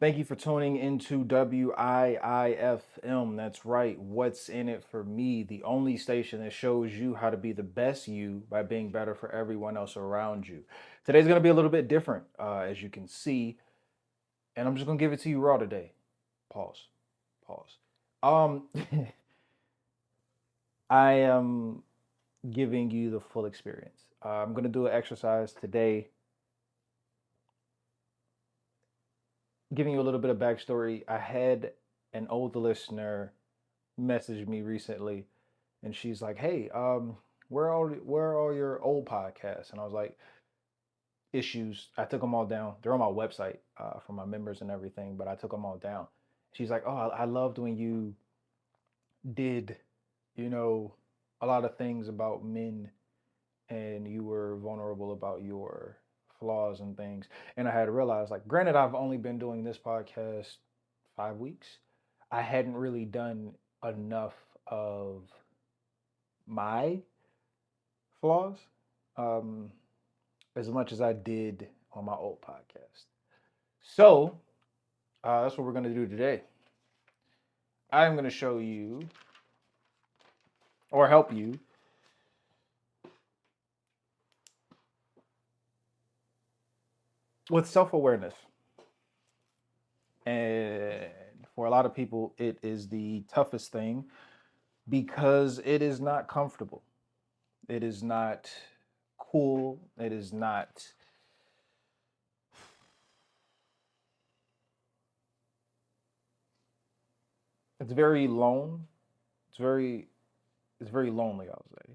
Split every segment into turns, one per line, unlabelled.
Thank you for tuning into WIIFM. That's right. What's in it for me? The only station that shows you how to be the best you by being better for everyone else around you. Today's going to be a little bit different, as you can see, and I'm just going to give it to you raw today. Pause. Pause. Um, I am giving you the full experience. I'm going to do an exercise today, giving you a little bit of backstory. I had an old listener message me recently, and she's like, "Hey, where are all your old podcasts?" And I was like, "Issues. I took them all down. They're on my website for my members and everything, but I took them all down." She's like, "Oh, I loved when you did, you know, a lot of things about men, and you were vulnerable about your flaws and things." And I had to realize, like, granted, I've only been doing this podcast 5 weeks. I hadn't really done enough of my flaws um, as much as I did on my old podcast. So that's what we're going to do today. I'm going to show you or help you with self awareness. And for a lot of people, it is the toughest thing because it is not comfortable. It is not cool. It is not. It's very lone. It's very. It's very lonely. I'll say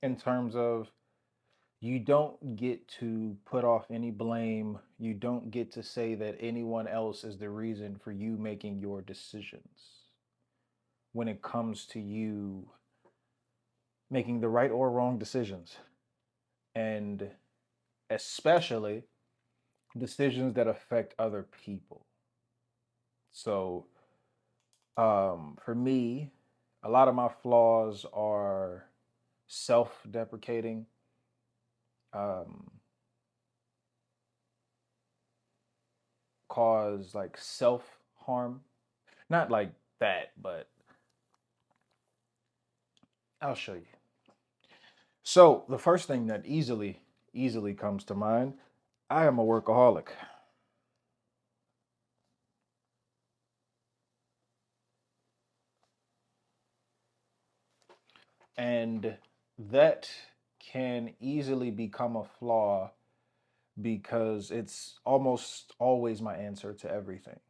in terms of you don't get to put off any blame. You don't get to say that anyone else is the reason for you making your decisions when it comes to you making the right or wrong decisions. And especially decisions that affect other people. So, for me, a lot of my flaws are self deprecating, um, cause like self harm. Not like that, but I'll show you. So the first thing that easily comes to mind, I am a workaholic. And that can easily become a flaw because it's almost always my answer to everything.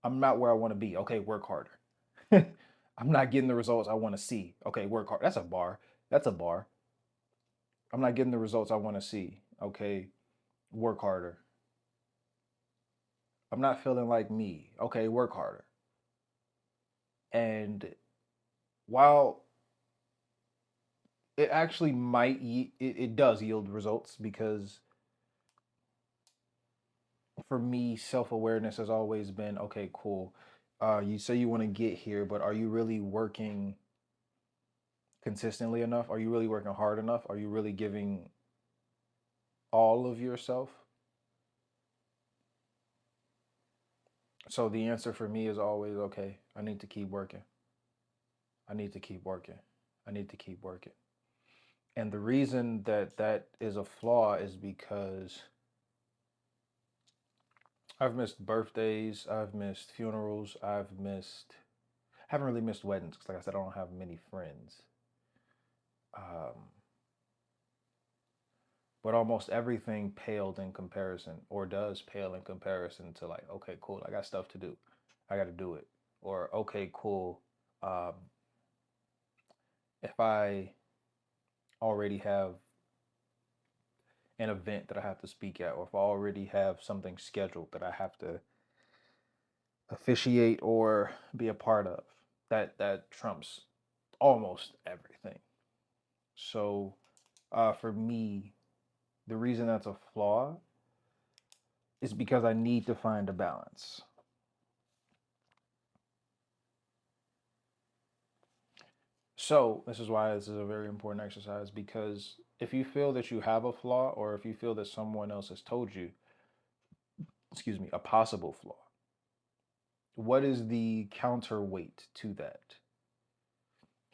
I'm not where I want to be. Okay, work harder. I'm not getting the results I want to see. Okay, work hard. That's a bar. That's a bar. I'm not getting the results I want to see. Okay, work harder. I'm not feeling like me. Okay, work harder. And while it actually it does yield results because for me, self awareness has always been okay, cool. You say you want to get here, but are you really working consistently enough? Are you really working hard enough? Are you really giving all of yourself? So the answer for me is always okay, I need to keep working. I need to keep working. I need to keep working. And the reason that that is a flaw is because I've missed birthdays, I've missed funerals, haven't really missed weddings because, like I said, I don't have many friends. Um, but almost everything paled in comparison, or does pale in comparison to, like, okay, cool, I got stuff to do, I got to do it. Or okay, cool, um, if I already have an event that I have to speak at, or if I already have something scheduled that I have to officiate or be a part of, that trumps almost everything. So, for me, the reason that's a flaw is because I need to find a balance. So, this is why this is a very important exercise because if you feel that you have a flaw or if you feel that someone else has told you excuse me, a possible flaw. What is the counterweight to that?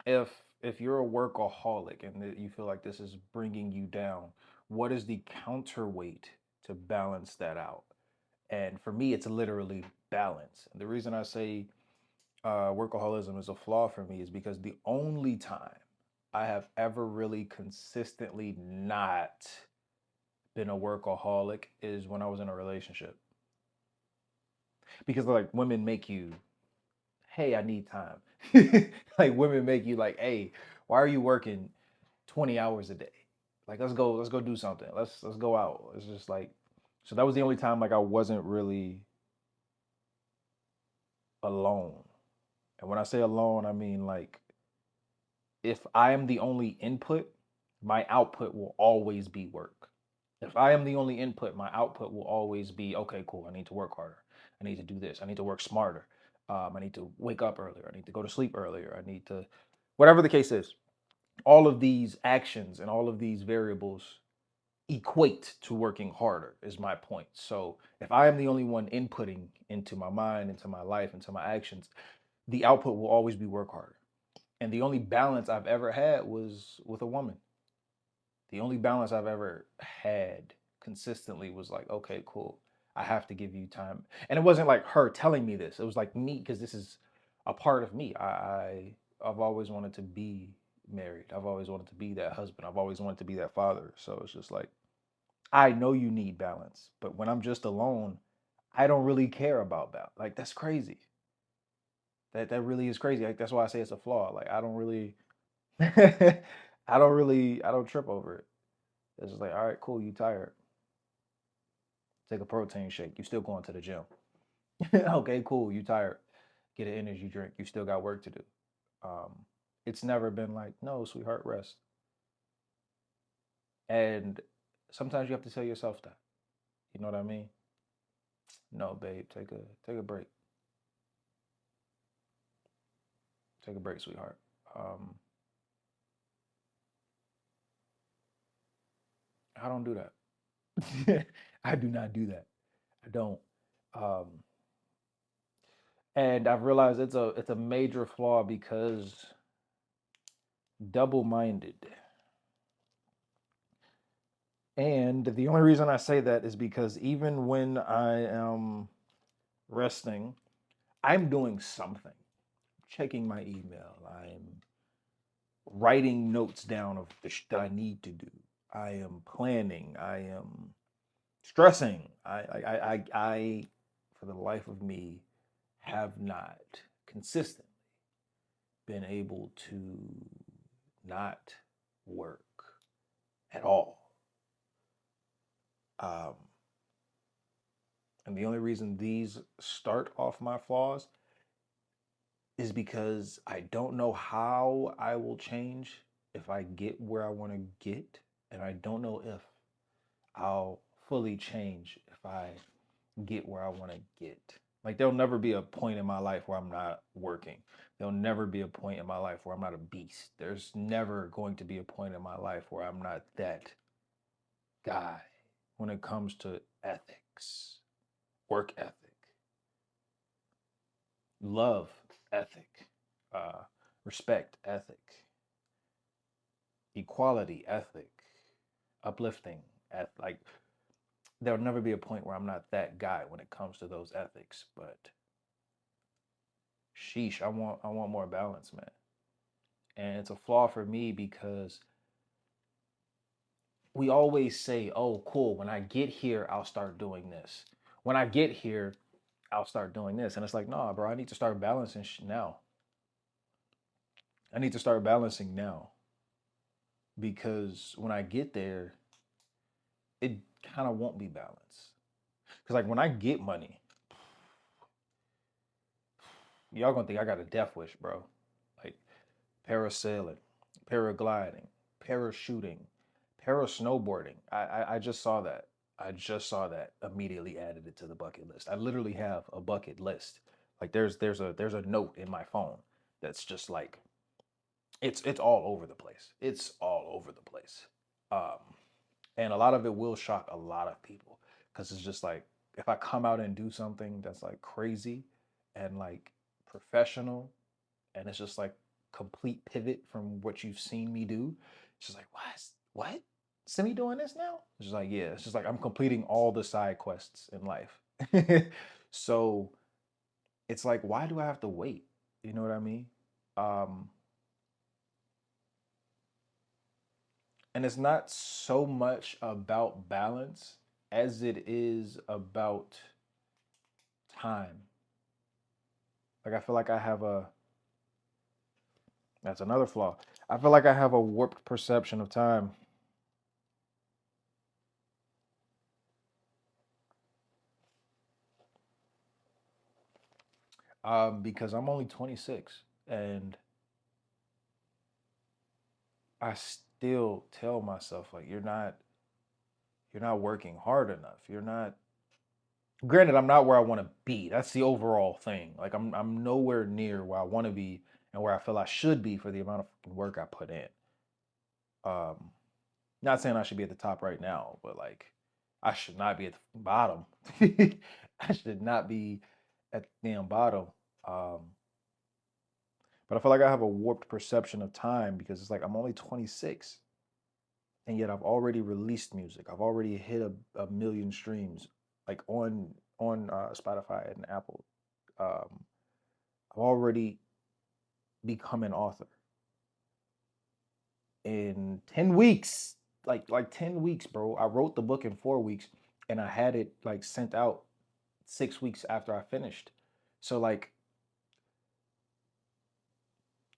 If you're a workaholic and you feel like this is bringing you down, what is the counterweight to balance that out? And for me, it's literally balance. And the reason I say workaholism is a flaw for me is because the only time I have ever really consistently not been a workaholic is when I was in a relationship. Because like women make you, hey, I need time. Like women make you like, hey, why are you working 20 hours a day? Like let's go do something. Let's go out. It's just like, so that was the only time like I wasn't really alone. And when I say alone, I mean like if I am the only input, my output will always be work. If I am the only input, my output will always be, okay, cool. I need to work harder. I need to do this. I need to work smarter. I need to wake up earlier. I need to go to sleep earlier. I need to, whatever the case is, all of these actions and all of these variables equate to working harder, is my point. So if I am the only one inputting into my mind, into my life, into my actions, the output will always be work harder. And the only balance I've ever had was with a woman. The only balance I've ever had consistently was like, okay, cool. I have to give you time. And it wasn't like her telling me this. It was like me, because this is a part of me. I've always wanted to be married. I've always wanted to be that husband. I've always wanted to be that father. So it's just like, I know you need balance, but when I'm just alone, I don't really care about balance. Like that's crazy. That really is crazy. Like that's why I say it's a flaw. Like I don't really I don't trip over it. It's just like, all right, cool, you tired. Take a protein shake. You still going to the gym. Okay, cool, you tired. Get an energy drink. You still got work to do. Um, it's never been like, no, sweetheart, rest. And sometimes you have to tell yourself that. You know what I mean? No, babe, take a break. Take a break, sweetheart. Um, I don't do that. I do not do that. I don't. Um, and I've realized it's a major flaw because double-minded. And the only reason I say that is because even when I am resting, I'm doing something. Checking my email. I'm writing notes down of that I need to do. I am planning. I am stressing. For the life of me, have not consistently been able to not work at all. Um, and the only reason these start off my flaws is because I don't know how I will change if I get where I want to get. And I don't know if I'll fully change if I get where I want to get. Like, there'll never be a point in my life where I'm not working. There'll never be a point in my life where I'm not a beast. There's never going to be a point in my life where I'm not that guy when it comes to ethics, work ethic, love ethic, uh, respect ethic, equality ethic, uplifting like there'll never be a point where I'm not that guy when it comes to those ethics. But sheesh, I want more balance, man. And it's a flaw for me because we always say, "Oh, cool, when I get here, I'll start doing this. When I get here, I'll start doing this." And it's like, "Nah, bro, I need to start balancing now. I need to start balancing now because when I get there, it kind of won't be balanced. Cuz like when I get money, y'all going to think I got a death wish, bro. Like parasailing, paragliding, parachuting, parasnowboarding. I just saw that. I just saw that. Immediately added it to the bucket list. I literally have a bucket list. Like there's a note in my phone that's just like it's all over the place. It's all over the place. Um, and a lot of it will shock a lot of people because it's just like if I come out and do something that's like crazy and like professional, and it's just like complete pivot from what you've seen me do, it's just like, what? Simi doing this now? It's just like, yeah, it's just like I'm completing all the side quests in life. So it's like, why do I have to wait? You know what I mean? Um, and it's not so much about balance as it is about time. Like I feel like I have a that's another flaw. I feel like I have a warped perception of time. Because I'm only 26 and I still tell myself like you're not working hard enough. You're not granted I'm not where I want to be. That's the overall thing. Like I'm nowhere near where I want to be and where I feel I should be for the amount of fucking work I put in. Um Not saying I should be at the top right now, but like I should not be at the bottom. I should not be at the damn bottom. Um but I feel like I have a warped perception of time because it's like I'm only 26 and yet I've already released music. I've already hit a million streams like on Spotify and Apple. Um, I've already become an author in 10 weeks. Like 10 weeks, bro. I wrote the book in 4 weeks and I had it like sent out 6 weeks after I finished. So like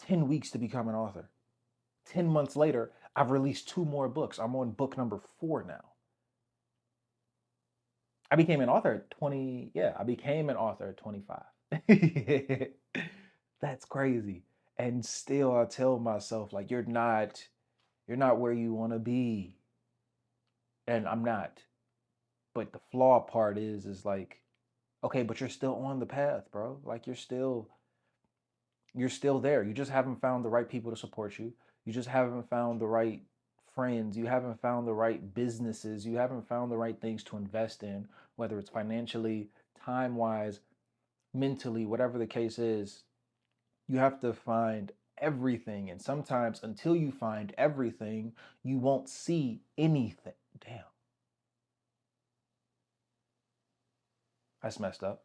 10 weeks to become an author. 10 months later, I've released two more books. I'm on book number 4 now. I became an author at 20. Yeah, I became an author at 25. That's crazy. And still I tell myself like you're not where you want to be. And I'm not. But the flaw part is like okay, but you're still on the path, bro. Like you're still there. You just haven't found the right people to support you. You just haven't found the right friends. You haven't found the right businesses. You haven't found the right things to invest in, whether it's financially, time wise, mentally, whatever the case is. You have to find everything. And sometimes until you find everything, you won't see anything. Damn, that's messed up.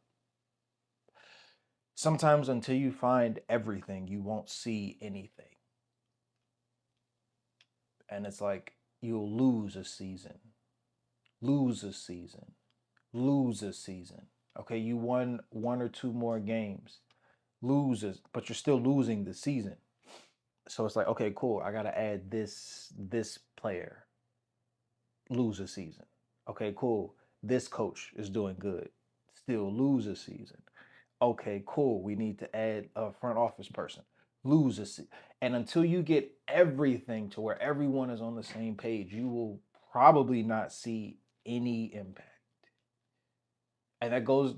Sometimes until you find everything, you won't see anything. And it's like you'll lose a season, lose a season, lose a season. Okay, you won one or two more games, loses, but you're still losing the season. So it's like, okay, cool. I gotta add this player, lose a season. Okay, cool. This coach is doing good, still lose a season. Okay, cool. We need to add a front office person, lose a season. And until you get everything to where everyone is on the same page, you will probably not see any impact. And that goes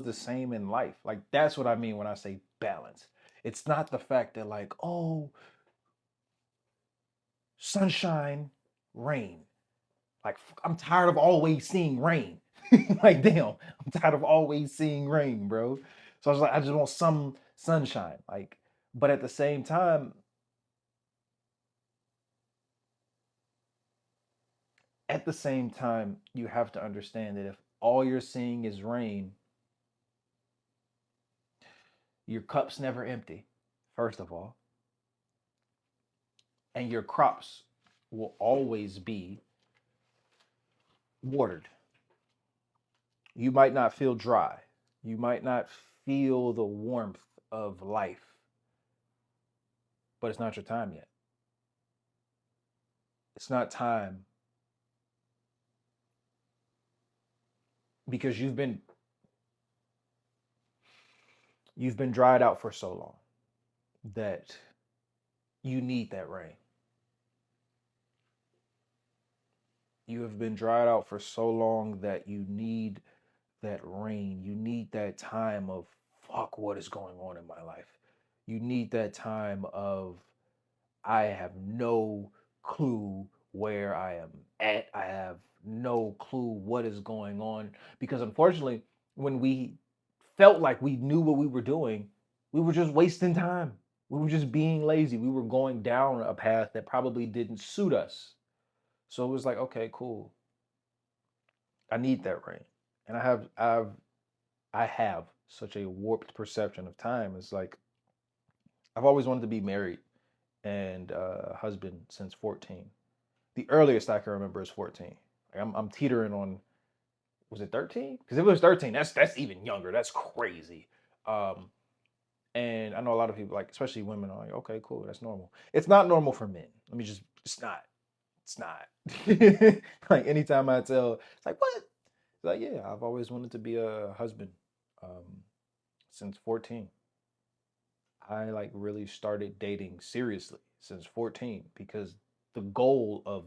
the same in life. Like that's what I mean when I say balance. It's not the fact that like, oh, sunshine, rain. Like I'm tired of always seeing rain. Like damn, I'm tired of always seeing rain, bro. So I was like, I just want some sunshine. Like, but at the same time, you have to understand that if all you're seeing is rain, your cup's never empty, first of all, and your crops will always be watered. You might not feel dry. You might not feel the warmth of life, but it's not your time yet. It's not time because you've been dried out for so long that you need that rain. You have been dried out for so long that you need that rain. You need that time of fuck what is going on in my life. You need that time of I have no clue where I am at. I have no clue what is going on because unfortunately, when we felt like we knew what we were doing, we were just wasting time. We were just being lazy. We were going down a path that probably didn't suit us. So it was like, okay, cool. I need that ring. And I have such a warped perception of time. It's like I've always wanted to be married and husband since 14. The earliest I can remember is 14. Like I'm teetering on, was it 13? Because if it was 13, that's even younger. That's crazy. Um, and I know a lot of people, like especially women, are like, okay, cool, that's normal. It's not normal for men. Let me just, it's not. It's not. Like anytime I tell, it's like what? It's like yeah, I've always wanted to be a husband um, since 14. I like really started dating seriously since 14 because the goal of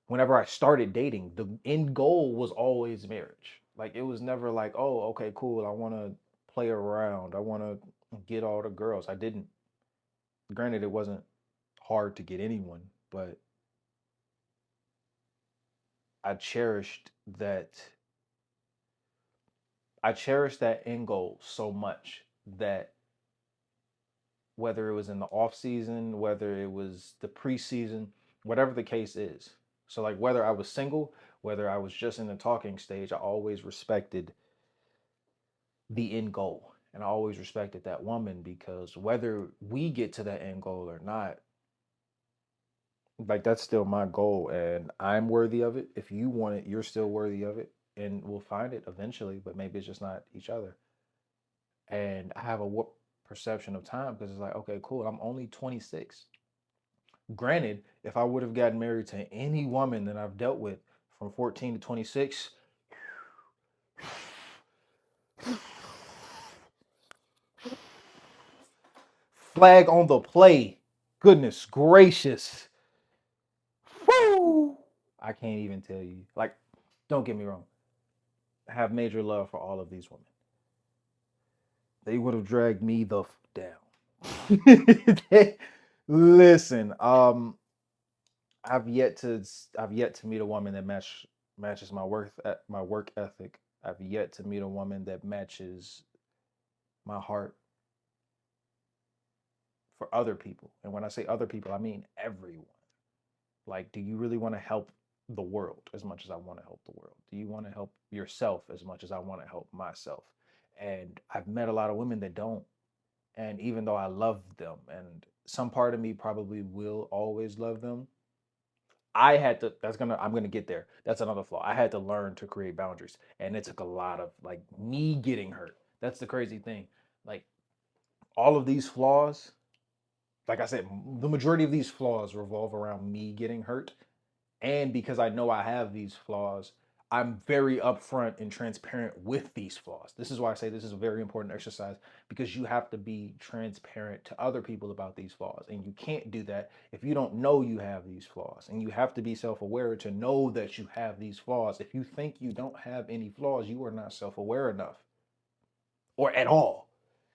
whenever I started dating, the end goal was always marriage. Like it was never like, oh, okay, cool. I want to play around. I want to get all the girls. I didn't. Granted, it wasn't hard to get anyone, but I cherished that. I cherished that end goal so much that whether it was in the off season, whether it was the preseason, whatever the case is. So like whether I was single, whether I was just in the talking stage, I always respected the end goal. And I always respected that woman because whether we get to that end goal or not, like that's still my goal and I'm worthy of it. If you want it, you're still worthy of it. And we'll find it eventually, but maybe it's just not each other. And I have a perception of time because it's like, okay, cool. I'm only 26. Granted, if I would have gotten married to any woman that I've dealt with from 14 to 26, flag on the play. Goodness gracious. Woo! I can't even tell you. Like, don't get me wrong. I have major love for all of these women. They would have dragged me the down. Listen, I've yet to meet a woman that matches my work ethic. I've yet to meet a woman that matches my heart for other people. And when I say other people, I mean everyone. Like, do you really want to help the world as much as I want to help the world? Do you want to help yourself as much as I want to help myself? And I've met a lot of women that don't. And even though I love them, and some part of me probably will always love them, I'm gonna get there. That's another flaw. I had to learn to create boundaries. And it took a lot of like me getting hurt. That's the crazy thing. Like all of these flaws, like I said, the majority of these flaws revolve around me getting hurt. And because I know I have these flaws, I'm very upfront and transparent with these flaws. This is why I say this is a very important exercise because you have to be transparent to other people about these flaws. And you can't do that if you don't know you have these flaws. And you have to be self aware to know that you have these flaws. If you think you don't have any flaws, you are not self aware enough or at all.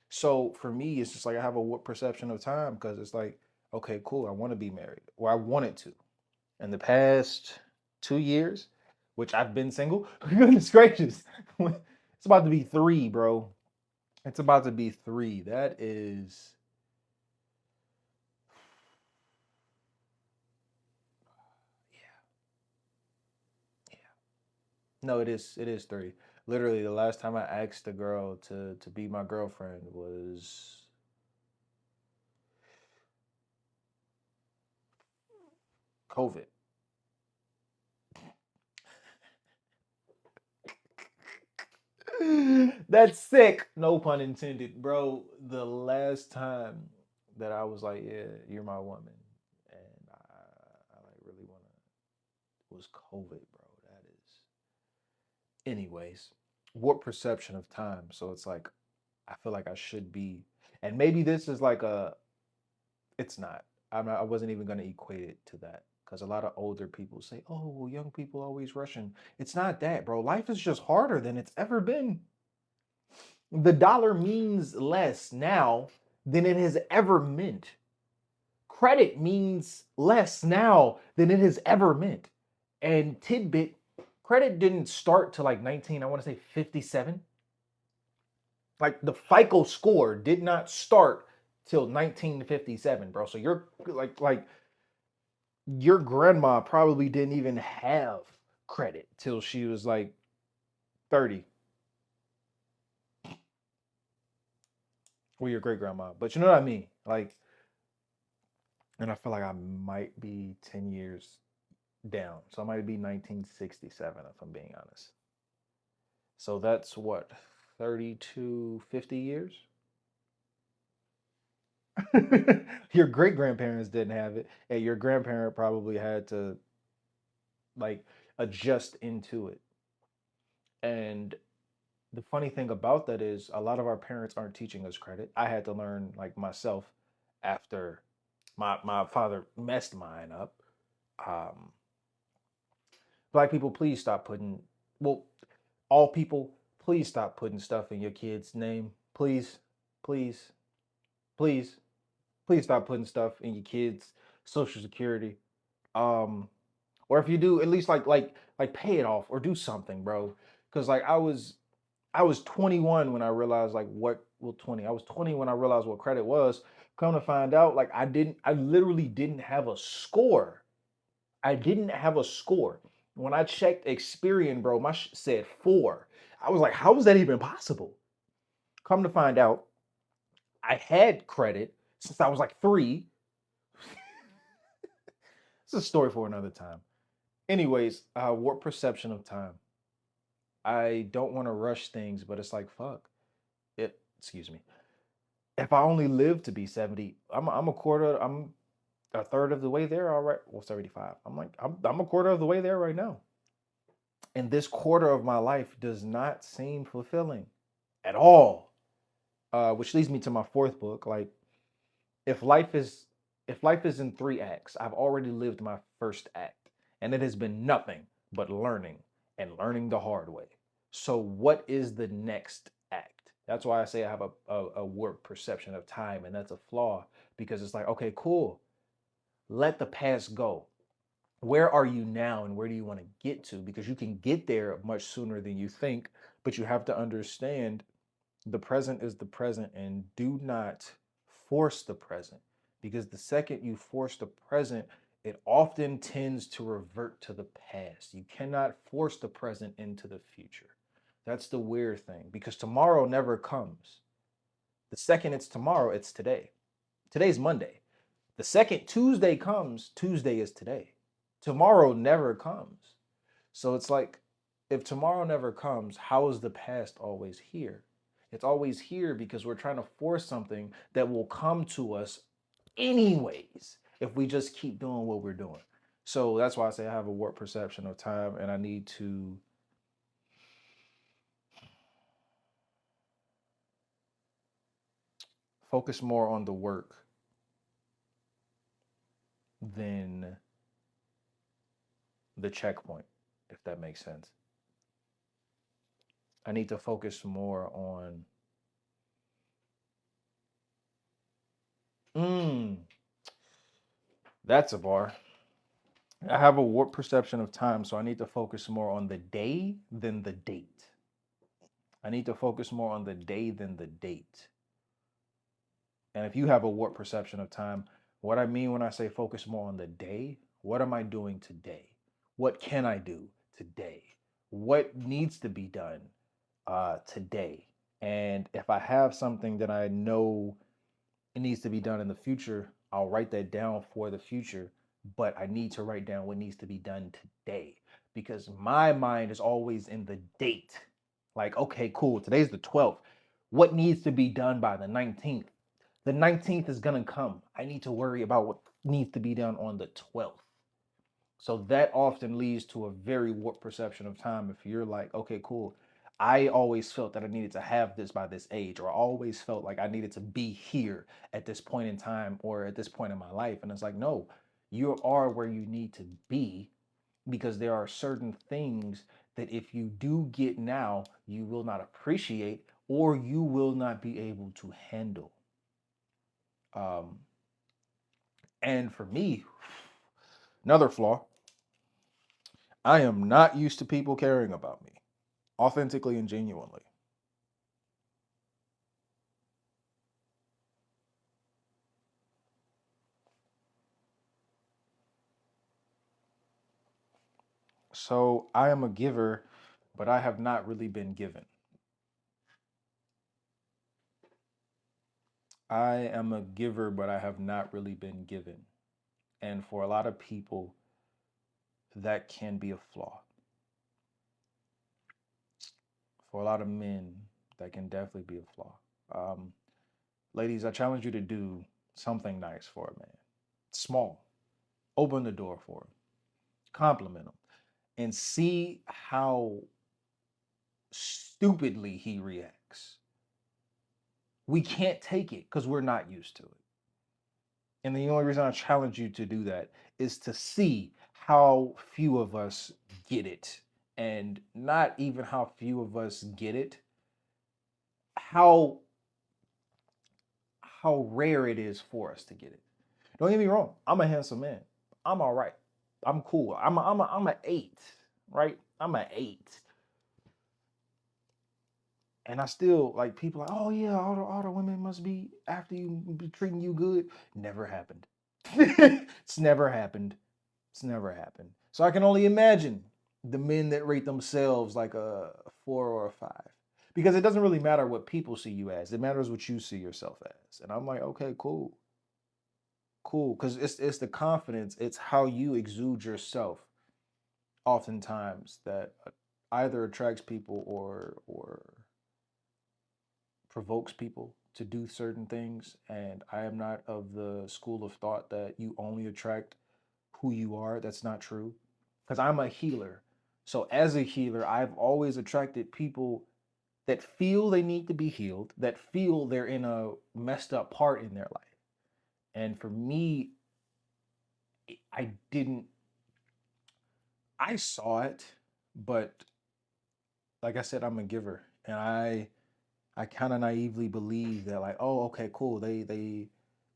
So for me, it's just like I have a perception of time because it's like, okay, cool, I want to be married or I wanted to. In the past 2 years, which I've been single, goodness gracious, it's about to be three, bro. It's about to be three. That is, yeah, yeah. No, it is three. Literally, the last time I asked a girl to be my girlfriend was COVID. That's sick. No pun intended, bro. The last time that I was like, yeah, you're my woman, and I like really wanna was COVID, bro. That is. Anyways, what perception of time? So it's like I feel like I should be, and maybe this is like a. It's not. I'm not. I wasn't even gonna equate it to that because a lot of older people say, "Oh, well, young people always rushing." It's not that, bro. Life is just harder than it's ever been. The dollar means less now than it has ever meant. Credit means less now than it has ever meant. And tidbit, Credit didn't start to like 19, I want to say 57. Like the FICO score did not start till 1957, bro. So you're like your grandma probably didn't even have credit till she was like 30, or your great grandma. But you know what I mean? Like, and I feel like I might be 10 years down. So I might be 1967 if I'm being honest. So that's what, 30 to 50 years? Your great grandparents didn't have it, and your grandparent probably had to like adjust into it. And the funny thing about that is a lot of our parents aren't teaching us credit. I had to learn like myself after my father messed mine up. Um, Black people, please stop putting, well, all people, please stop putting stuff in your kid's name. Please, please, please, please stop putting stuff in your kids' social security. Um, or if you do, at least like pay it off or do something, bro. Because like I was 21 when I realized like what, well, 20. I was 20 when I realized what credit was. Come to find out, like I literally didn't have a score. I didn't have a score. When I checked Experian, bro, my said 4. I was like, how is that even possible? Come to find out, I had credit since I was like 3. It's a story for another time. Anyways, what perception of time? I don't want to rush things, but it's like fuck it. Excuse me. If I only live to be 70, I'm a quarter. I'm a third of the way there. All right. Well, 75. I'm a quarter of the way there right now. And this quarter of my life does not seem fulfilling at all. Which leads me to my fourth book. Like, if life is if life is in 3 acts, I've already lived my first act, and it has been nothing but learning and learning the hard way. So, what is the next act? That's why I say I have a warped perception of time, and that's a flaw because it's like, okay, cool, let the past go. Where are you now and where do you want to get to? Because you can get there much sooner than you think, but you have to understand the present is the present, and do not force the present, because the second you force the present, it often tends to revert to the past. You cannot force the present into the future. That's the weird thing, because tomorrow never comes. The second it's tomorrow, it's today. Today's Monday. The second Tuesday comes, Tuesday is today. Tomorrow never comes. So it's like, if tomorrow never comes, how is the past always here? It's always here because we're trying to force something that will come to us anyways if we just keep doing what we're doing. So that's why I say I have a warped perception of time, and I need to focus more on the work than the checkpoint, if that makes sense. I need to focus more on, mm, that's a bar. I have a warped perception of time, so I need to focus more on the day than the date. I need to focus more on the day than the date. And if you have a warped perception of time, what I mean when I say focus more on the day, what am I doing today? What can I do today? What needs to be done today? And if I have something that I know it needs to be done in the future, I'll write that down for the future. But I need to write down what needs to be done today, because my mind is always in the date. Like, okay, cool, today's the 12th. What needs to be done by the 19th? The 19th is going to come. I need to worry about what needs to be done on the 12th. So that often leads to a very warped perception of time. If you're like, okay, cool, I always felt that I needed to have this by this age, or I always felt like I needed to be here at this point in time or at this point in my life. And it's like, no, you are where you need to be, because there are certain things that if you do get now, you will not appreciate or you will not be able to handle. Um, and for me, another flaw, I am not used to people caring about me authentically and genuinely. So I am a giver, but I have not really been given. I am a giver, but I have not really been given. And for a lot of people, that can be a flaw. For a lot of men, that can definitely be a flaw. Um, Ladies, I challenge you to do something nice for a man. Small. Open the door for him. Compliment him. And see how stupidly he reacts. We can't take it because we're not used to it. And the only reason I challenge you to do that is to see how few of us get it. And not even how few of us get it, how rare it is for us to get it. Don't get me wrong. I'm a handsome man. I'm all right. I'm cool. I'm a eight, right? I'm a eight. And I still like people like, oh yeah, all the women must be after you, be treating you good. Never happened. It's never happened. It's never happened. So I can only imagine the men that rate themselves like a 4 or a 5. Because it doesn't really matter what people see you as. It matters what you see yourself as. And I'm like, okay, cool. Cool. Because it's the confidence, it's how you exude yourself oftentimes that either attracts people or provokes people to do certain things. And I am not of the school of thought that you only attract who you are. That's not true. Because I'm a healer. So as a healer, I've always attracted people that feel they need to be healed, that feel they're in a messed up part in their life. And for me, I didn't, I saw it, but like I said, I'm a giver. And I kind of naively believe that like, oh, okay, cool. They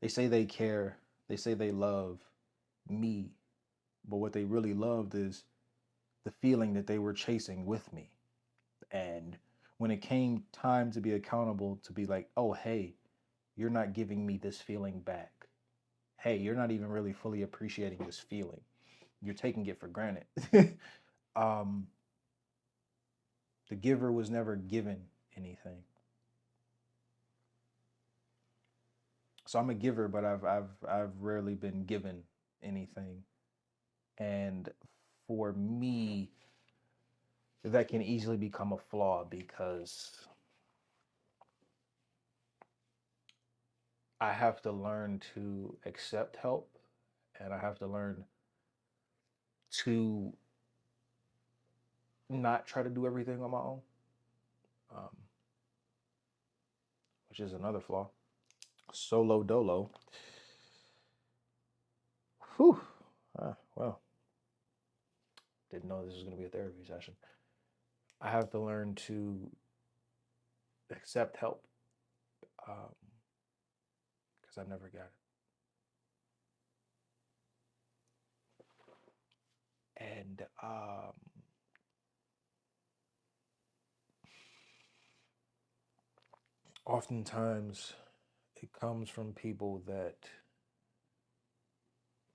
say they care. They say they love me. But what they really loved is the feeling that they were chasing with me. And when it came time to be accountable, to be like, oh, hey, you're not giving me this feeling back. Hey, you're not even really fully appreciating this feeling. You're taking it for granted. um, the giver was never given anything. So I'm a giver, but I've rarely been given anything. And for me, that can easily become a flaw because I have to learn to accept help and I have to learn to not try to do everything on my own, um, which is another flaw. Solo dolo. Whew. Well, didn't know this was going to be a therapy session. I have to learn to accept help because I never got it. And oftentimes it comes from people that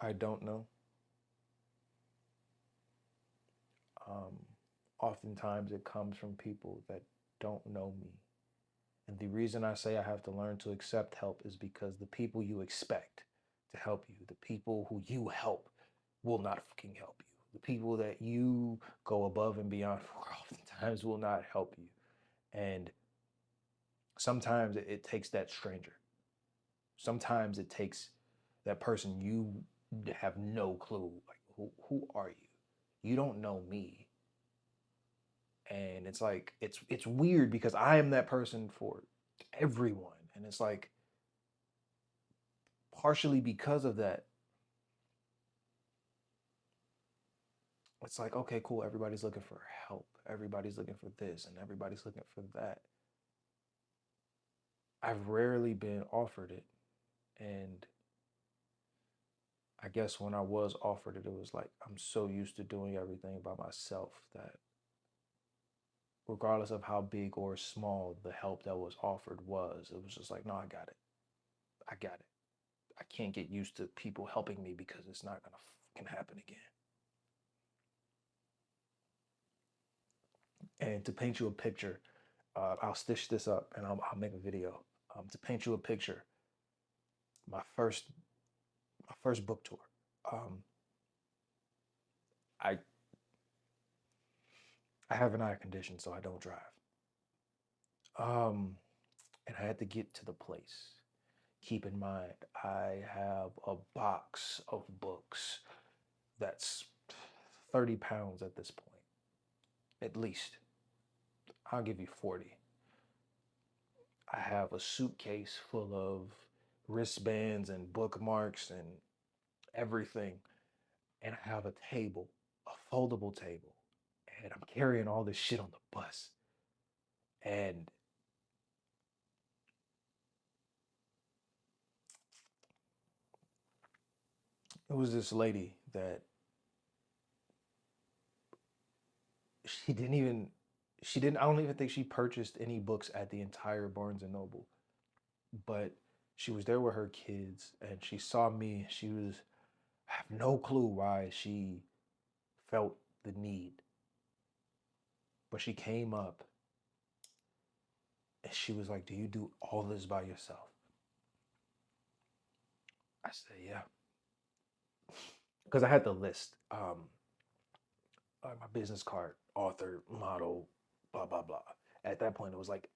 I don't know. Um, Oftentimes it comes from people that don't know me. And the reason I say I have to learn to accept help is because the people you expect to help you, the people who you help, will not fucking help you. The people that you go above and beyond for oftentimes will not help you. And sometimes it takes that stranger. Sometimes it takes that person you have no clue. Like, who are you? You don't know me. And it's like it's weird because I am that person for everyone. And it's like partially because of that, it's like, okay, cool, everybody's looking for help. Everybody's looking for this and everybody's looking for that. I've rarely been offered it. And I guess when I was offered it, it was like I'm so used to doing everything by myself that regardless of how big or small the help that was offered was, it was just like, no, I got it. I got it. I can't get used to people helping me because it's not gonna can happen again. And to paint you a picture, I'll stitch this up and I'll make a video. To paint you a picture, my first my first book tour. Um, I I have an eye condition, so I don't drive. Um, and I had to get to the place. Keep in mind, I have a box of books that's 30 pounds at this point, at least. I'll give you 40. I have a suitcase full of wristbands and bookmarks and everything. And I have a table, a foldable table. And I'm carrying all this shit on the bus. And it was this lady that she didn't even she didn't I don't even think she purchased any books at the entire Barnes and Noble. But she was there with her kids and she saw me. She was I have no clue why she felt the need. But she came up and she was like, "Do you do all this by yourself?" I said, "Yeah." Because I had the list. My business card, author, model, blah blah blah. At that point, it was like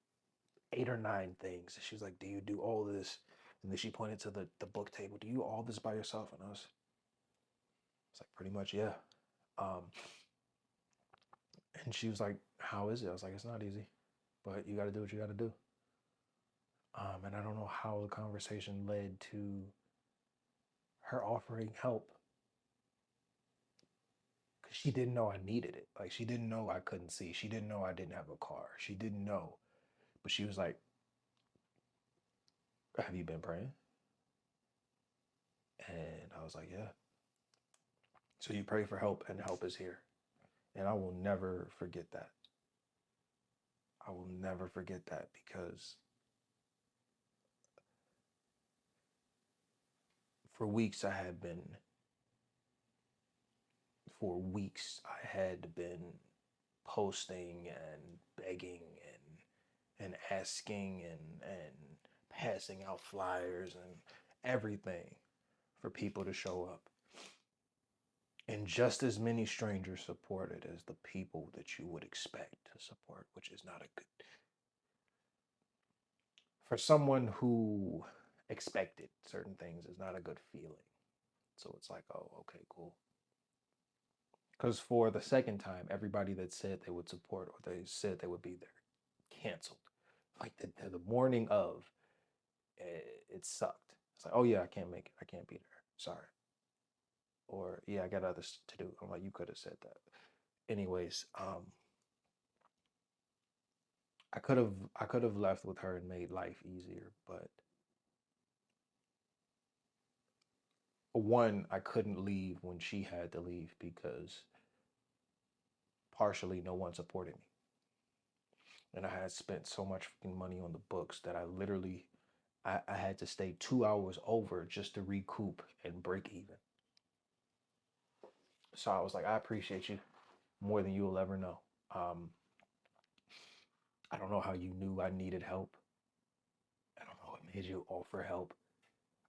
8 or 9 things. She was like, "Do you do all this?" And then she pointed to the book table. "Do you all this by yourself?" And I was like, "Pretty much, yeah." Um, and she was like, "How is it?" I was like, "It's not easy, but you got to do what you got to do." And I don't know how the conversation led to her offering help because she didn't know I needed it. Like she didn't know I couldn't see. She didn't know I didn't have a car. She didn't know, but she was like, "Have you been praying?" And I was like, "Yeah." So you pray for help, and help is here. And I will never forget that. I will never forget that because for weeks I had been, for weeks I had been posting and begging and asking and passing out flyers and everything for people to show up. And just as many strangers supported as the people that you would expect to support, which is not a good for someone who expected certain things is not a good feeling. So it's like, oh, okay, cool. Because for the second time, everybody that said they would support or they said they would be there canceled. Like the morning of, it sucked. It's like, oh yeah, I can't make it. I can't be there. Sorry. Or yeah, I got others to do. I'm like, you could have said that. Anyways, I could have left with her and made life easier, but one, I couldn't leave when she had to leave because partially no one supported me. And I had spent so much fucking money on the books that I had to stay 2 hours over just to recoup and break even. So I was like, I appreciate you more than you'll ever know. Um, I don't know how you knew I needed help. I don't know what made you offer help,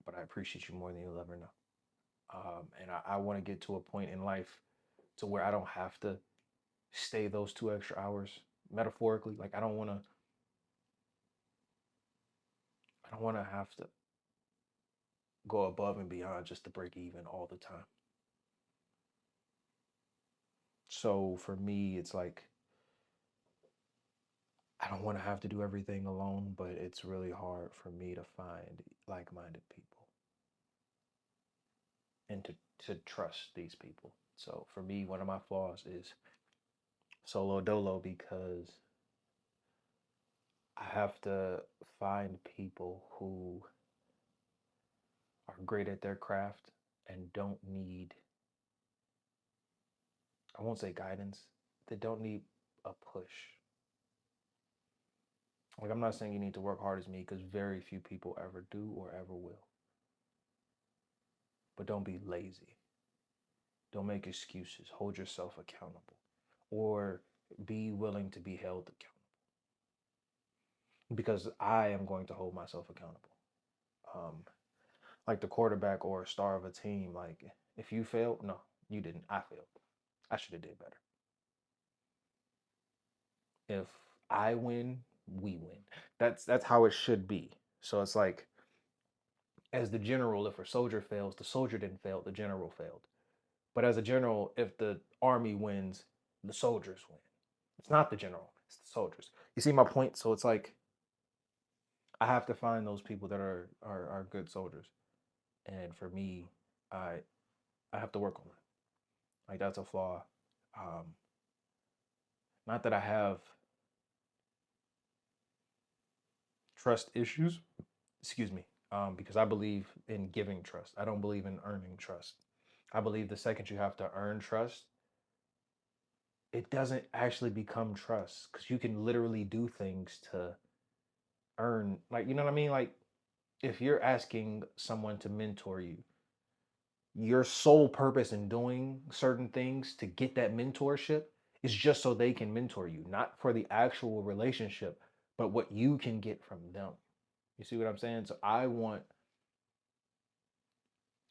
but I appreciate you more than you'll ever know. And I want to get to a point in life to where I don't have to stay those 2 extra hours metaphorically. Like I don't want to have to go above and beyond just to break even all the time. So for me, it's like I don't want to have to do everything alone, but it's really hard for me to find like-minded people and to trust these people. So for me, one of my flaws is solo dolo because I have to find people who are great at their craft and don't need, I won't say guidance, they don't need a push. Like, I'm not saying you need to work hard as me because very few people ever do or ever will. But don't be lazy. Don't make excuses. Hold yourself accountable or be willing to be held accountable because I am going to hold myself accountable. Um, like the quarterback or a star of a team, like if you failed, no, you didn't. I failed. I should have did better. If I win, we win. That's how it should be. So it's like as the general, if a soldier fails, the soldier didn't fail, the general failed. But as a general, if the army wins, the soldiers win. It's not the general, it's the soldiers. You see my point? So it's like I have to find those people that are good soldiers. And for me, I I have to work on that. Like that's a flaw. Um, not that I have trust issues, excuse me, because I believe in giving trust. I don't believe in earning trust. I believe the second you have to earn trust, it doesn't actually become trust because you can literally do things to earn, like, you know what I mean? Like, if you're asking someone to mentor you, your sole purpose in doing certain things to get that mentorship is just so they can mentor you, not for the actual relationship, but what you can get from them. You see what I'm saying? So I want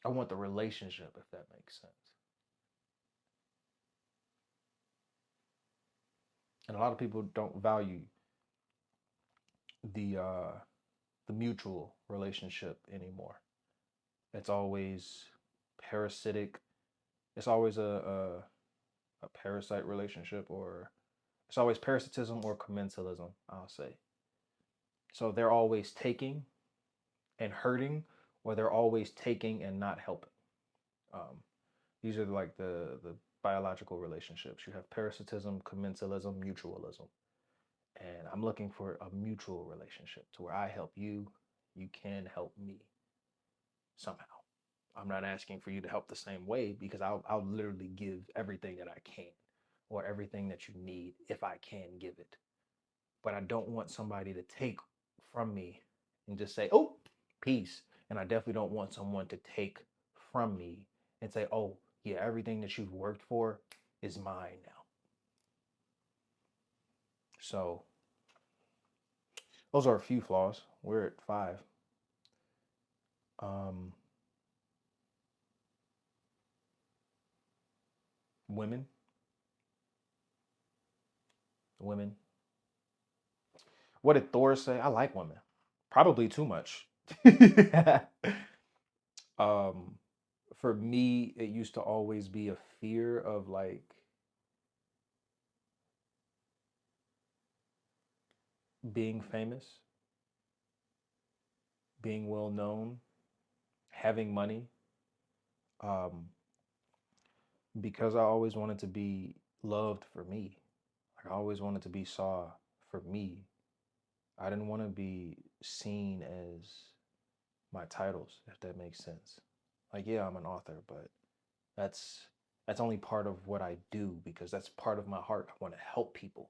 the relationship, if that makes sense. And a lot of people don't value the uh the mutual relationship anymore. It's always parasitic. It's always a parasite relationship, or it's always parasitism or commensalism, I'll say. So they're always taking and hurting, or they're always taking and not helping. Um, these are like the biological relationships. You have parasitism, commensalism, mutualism. And I'm looking for a mutual relationship to where I help you, you can help me somehow. I'm not asking for you to help the same way because I'll literally give everything that I can or everything that you need if I can give it. But I don't want somebody to take from me and just say, "Oh, peace." And I definitely don't want someone to take from me and say, "Oh, yeah, everything that you've worked for is mine now." So those are a few flaws. We're at five. Um, women, women. What did Thor say? I like women. Probably too much. um, for me, it used to always be a fear of like being famous, being well known, having money. Um, because I always wanted to be loved for me. Like I always wanted to be saw for me. I didn't want to be seen as my titles, if that makes sense. Like, yeah, I'm an author, but that's that's only part of what I do because that's part of my heart. I want to help people.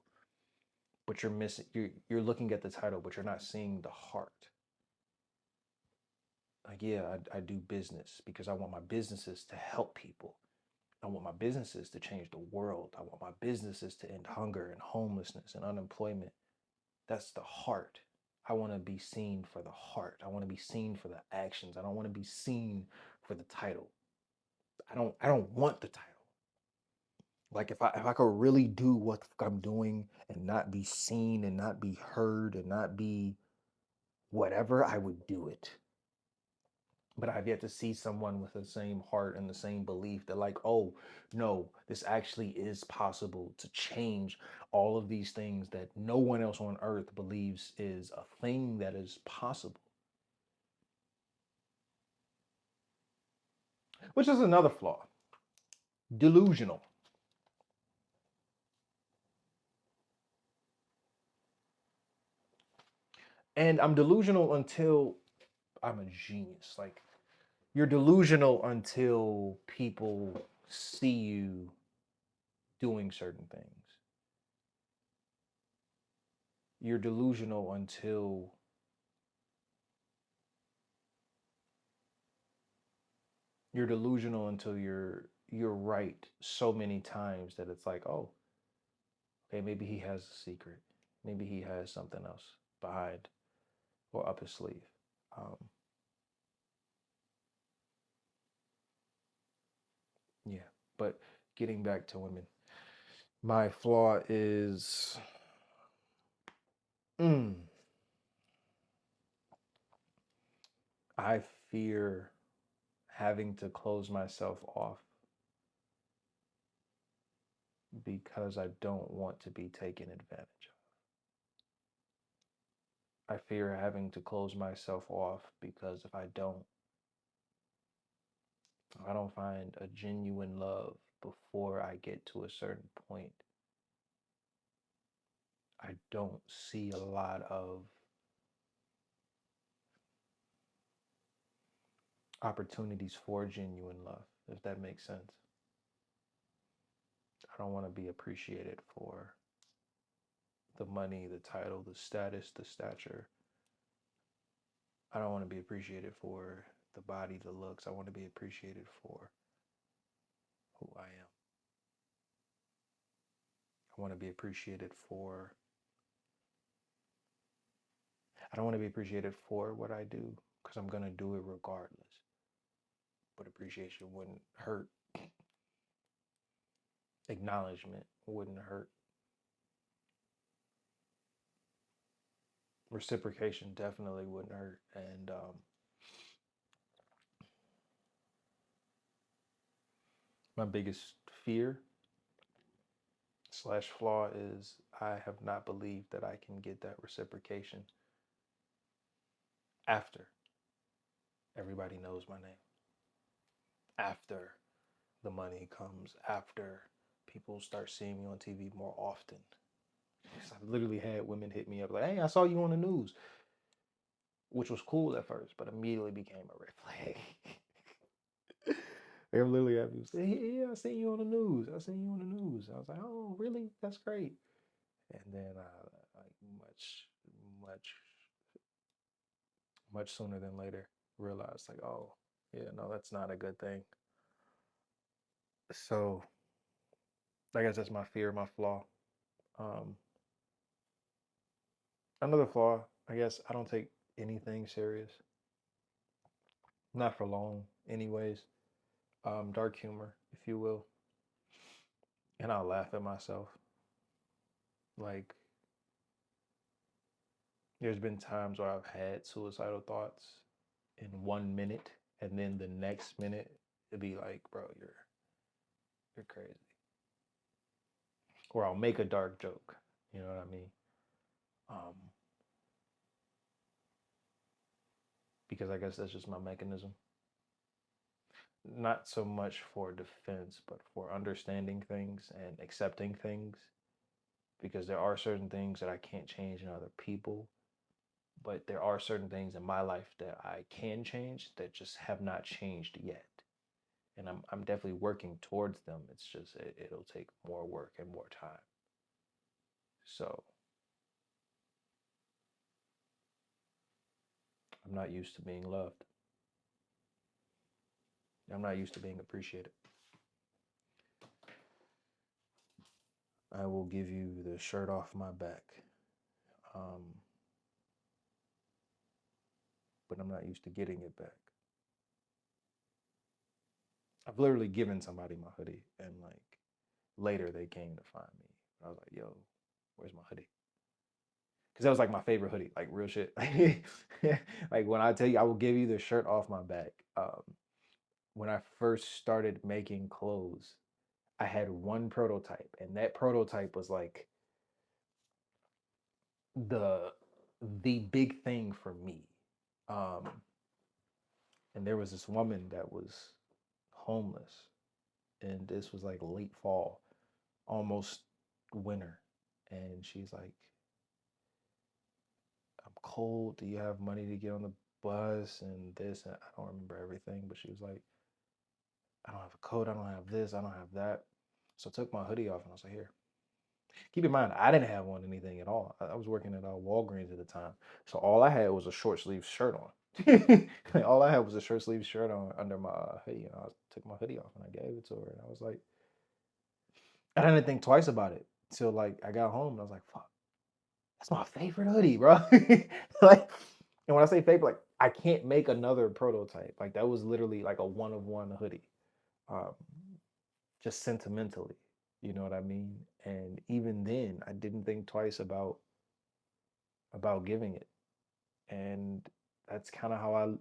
But you're missing you're looking at the title, but you're not seeing the heart. Like, yeah, I do business because I want my businesses to help people. I want my businesses to change the world. I want my businesses to end hunger and homelessness and unemployment. That's the heart. I want to be seen for the heart. I want to be seen for the actions. I don't want to be seen for the title. I don't want the title. Like if I could really do what I'm doing and not be seen and not be heard and not be whatever, I would do it. But I've yet to see someone with the same heart and the same belief that, like, oh no, this actually is possible to change all of these things that no one else on earth believes is a thing that is possible, which is another flaw. Delusional. And I'm delusional until I'm a genius. Like, You're delusional until people see you doing certain things. You're delusional until you're right so many times that it's like, oh, okay, maybe he has a secret. Maybe he has something else behind or up his sleeve. Um, yeah, but getting back to women, my flaw is mm, I fear having to close myself off because I don't want to be taken advantage of. I fear having to close myself off because if I don't find a genuine love before I get to a certain point, I don't see a lot of opportunities for genuine love, if that makes sense. I don't want to be appreciated for the money, the title, the status, the stature. I don't want to be appreciated for the body, the looks. I want to be appreciated for who I am. I want to be appreciated for, I don't want to be appreciated for what I do because I'm going to do it regardless. But appreciation wouldn't hurt. Acknowledgement wouldn't hurt. Reciprocation definitely wouldn't hurt. And my biggest fear slash flaw is I have not believed that I can get that reciprocation after everybody knows my name, after the money comes, after people start seeing me on TV more often. I've literally had women hit me up like, "Hey, I saw you on the news," which was cool at first, but immediately became a red flag. They were literally at me say, "Hey, yeah, I seen you on the news. I seen you on the news." I was like, "Oh, really? That's great." And then, like much, much sooner than later, realized like, oh, yeah, no, that's not a good thing. So, I guess that's my fear, my flaw. Um, Another flaw, I guess, I don't take anything serious, not for long, anyways. Dark humor, if you will, and I'll laugh at myself. Like, there's been times where I've had suicidal thoughts in 1 minute, and then the next minute it'd be like, bro, you're crazy. Or I'll make a dark joke. You know what I mean? Um, because I guess that's just my mechanism. Not so much for defense, but for understanding things and accepting things. Because there are certain things that I can't change in other people, but there are certain things in my life that I can change that just have not changed yet. And I'm definitely working towards them. It's just it'll take more work and more time. So I'm not used to being loved. I'm not used to being appreciated. I will give you the shirt off my back. Um, but I'm not used to getting it back. I've literally given somebody my hoodie and like later they came to find me. I was like, yo, where's my hoodie? Because that was like my favorite hoodie, like real shit. Like when I tell you, I will give you the shirt off my back. When I first started making clothes, I had one prototype, and that prototype was like the the big thing for me. Um, and there was this woman that was homeless, and this was like late fall, almost winter, and she's like, "I'm cold. Do you have money to get on the bus and this, and I don't remember everything, but she was like, I don't have a coat, I don't have this, I don't have that. So I took my hoodie off and I was like, here. Keep in mind, I didn't have on anything at all. I was working at Walgreens at the time. So all I had was a short sleeve shirt on. All I had was a short sleeve shirt on under my hoodie. And I took my hoodie off and I gave it to her. And I was like, I didn't think twice about it till like I got home and I was like, fuck, that's my favorite hoodie, bro. Like, and when I say favorite, like I can't make another prototype. Like that was literally like a one of one hoodie. Um, just sentimentally, you know what I mean? And even then, I didn't think twice about giving it. And that's kind of how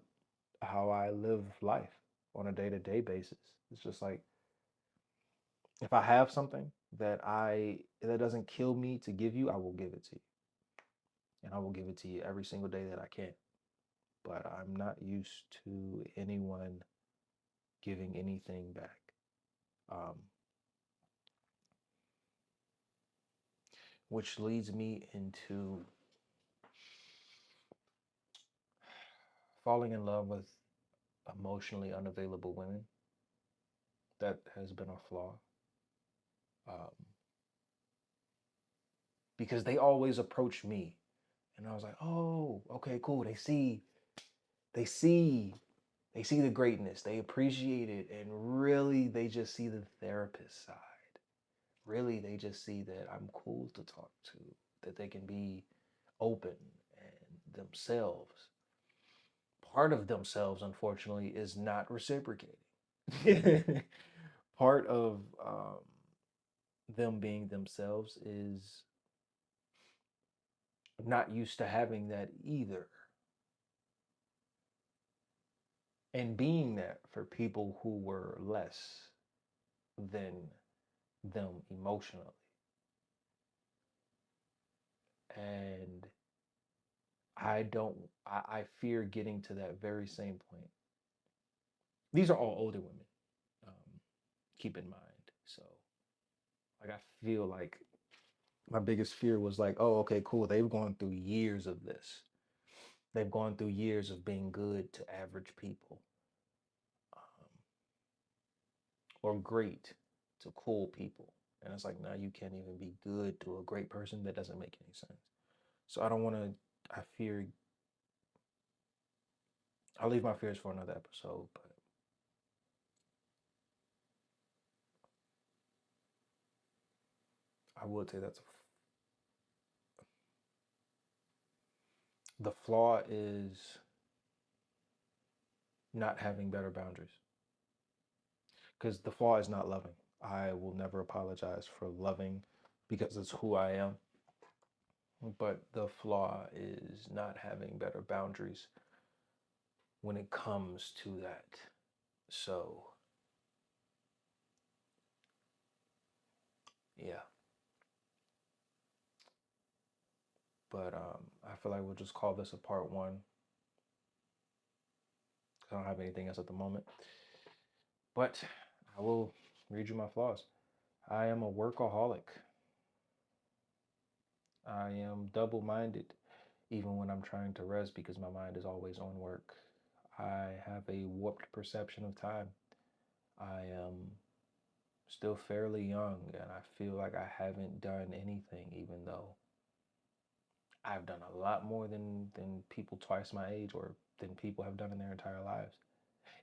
I live life on a day-to-day basis. It's just like if I have something that doesn't kill me to give you, I will give it to you. And I will give it to you every single day that I can. But I'm not used to anyone giving anything back. Um, which leads me into falling in love with emotionally unavailable women. That has been a flaw. Um, because they always approach me. And I was like, oh, okay, cool. They see, they see the greatness. They appreciate it. And really, they just see the therapist side. Really, they just see that I'm cool to talk to, that they can be open and themselves. Part of themselves, unfortunately, is not reciprocating. Part of them being themselves is not used to having that either. And being that for people who were less than them emotionally. And I fear getting to that very same point. These are all older women, um, keep in mind. So, like, I feel like my biggest fear was like, oh, okay, cool. They've gone through years of this. They've gone through years of being good to average people, um, or great to cool people. And it's like, now you can't even be good to a great person. That doesn't make any sense. So I don't want to, I fear, I'll leave my fears for another episode, but I would say the flaw is not having better boundaries. Because the flaw is not loving. I will never apologize for loving because it's who I am. But the flaw is not having better boundaries when it comes to that. So, yeah. But I feel like we'll just call this a part one. I don't have anything else at the moment. But I will read you my flaws. I am a workaholic. I am double minded, even when I'm trying to rest because my mind is always on work. I have a warped perception of time. I am still fairly young and I feel like I haven't done anything, even though I've done a lot more than people twice my age or than people have done in their entire lives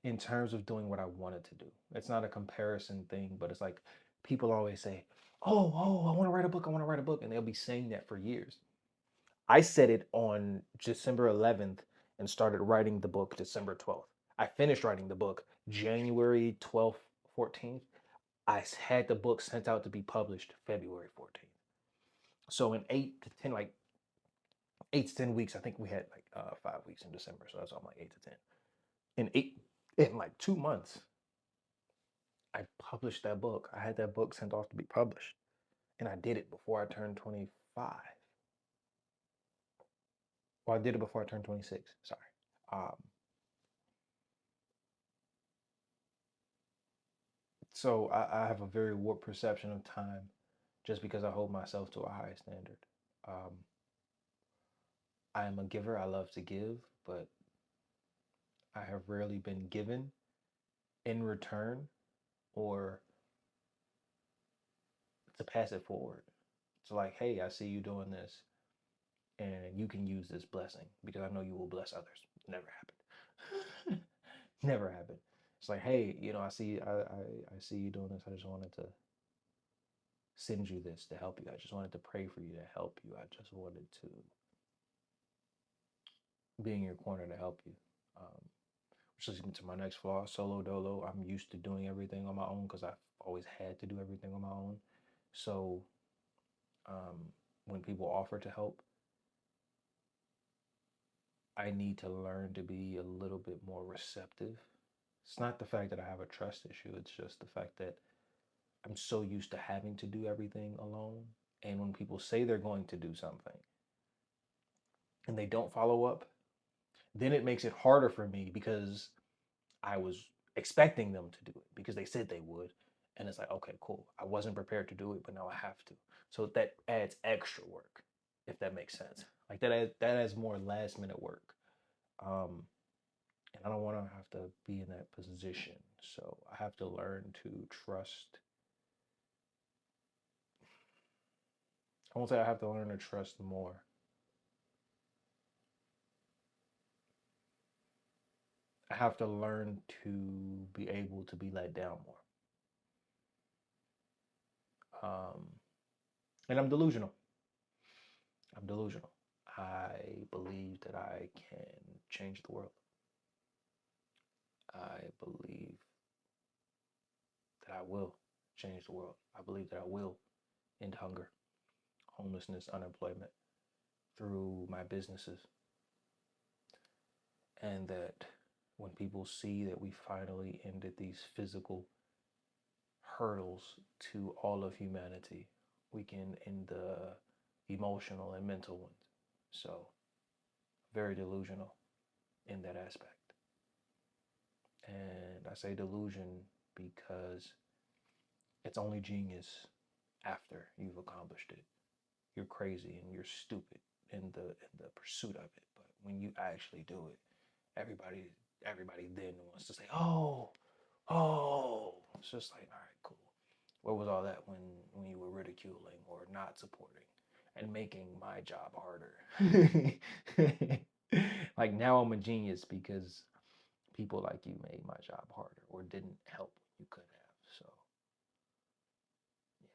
in terms of doing what I wanted to do. It's not a comparison thing, but it's like people always say, oh, I want to write a book, I want to write a book. And they'll be saying that for years. I said it on December 11th and started writing the book December 12th. I finished writing the book January 12th, 14th. I had the book sent out to be published February 14th. So in 8 to 10 weeks, I think we had like 5 weeks in December. So that's all like 8 to 10. In 2 months, I published that book. I had that book sent off to be published. And I did it before I turned 25. Well, I did it before I turned 26. Sorry. Um, so I have a very warped perception of time just because I hold myself to a high standard. I am a giver. I love to give, but I have rarely been given in return or to pass it forward. It's like, hey, I see you doing this and you can use this blessing because I know you will bless others. Never happened. Never happened. It's like, hey, I see you doing this. I just wanted to send you this to help you. I just wanted to pray for you to help you. I just wanted to be in your corner to help you. Um, which leads me to my next flaw, solo dolo. I'm used to doing everything on my own because I've always had to do everything on my own. So um, when people offer to help, I need to learn to be a little bit more receptive. It's not the fact that I have a trust issue, it's just the fact that I'm so used to having to do everything alone. And when people say they're going to do something and they don't follow up, then it makes it harder for me because I was expecting them to do it because they said they would. And it's like, okay, cool. I wasn't prepared to do it, but now I have to. So that adds extra work, if that makes sense. Like that adds more last minute work. Um, and I don't want to have to be in that position. So I have to learn to trust. I won't say I have to learn to trust more. I have to learn to be able to be let down more. And I'm delusional. I'm delusional. I believe that I can change the world. I believe that I will change the world. I believe that I will end hunger, homelessness, unemployment through my businesses. And that when people see that we finally ended these physical hurdles to all of humanity, we can end the emotional and mental ones. So, very delusional in that aspect. And I say delusion because it's only genius after you've accomplished it. You're crazy and you're stupid in the pursuit of it. But when you actually do it, everybody then wants to say, oh. It's just like, all right, cool. Where was all that when you were ridiculing or not supporting and making my job harder? Like now I'm a genius because people like you made my job harder or didn't help when you could have. So yeah.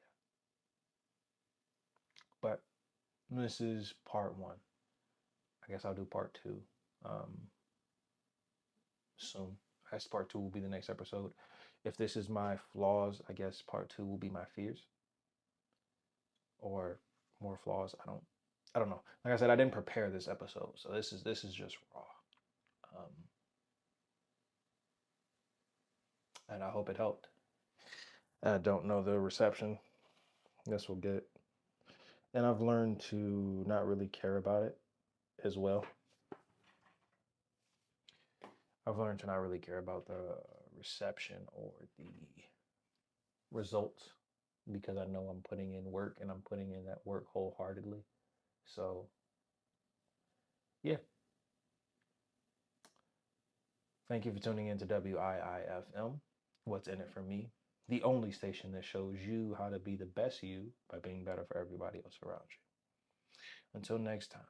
But this is part one. I guess I'll do part two soon. I guess part two will be the next episode. If this is my flaws, I guess part two will be my fears or more flaws. I don't know. Like I said, I didn't prepare this episode, so this is just raw. Um, and I hope it helped. I don't know the reception this will get, and I've learned to not really care about it as well. I've learned to not really care about the reception or the results because I know I'm putting in work and I'm putting in that work wholeheartedly. So, yeah. Thank you for tuning in to WIIFM. What's in it for me? The only station that shows you how to be the best you by being better for everybody else around you. Until next time.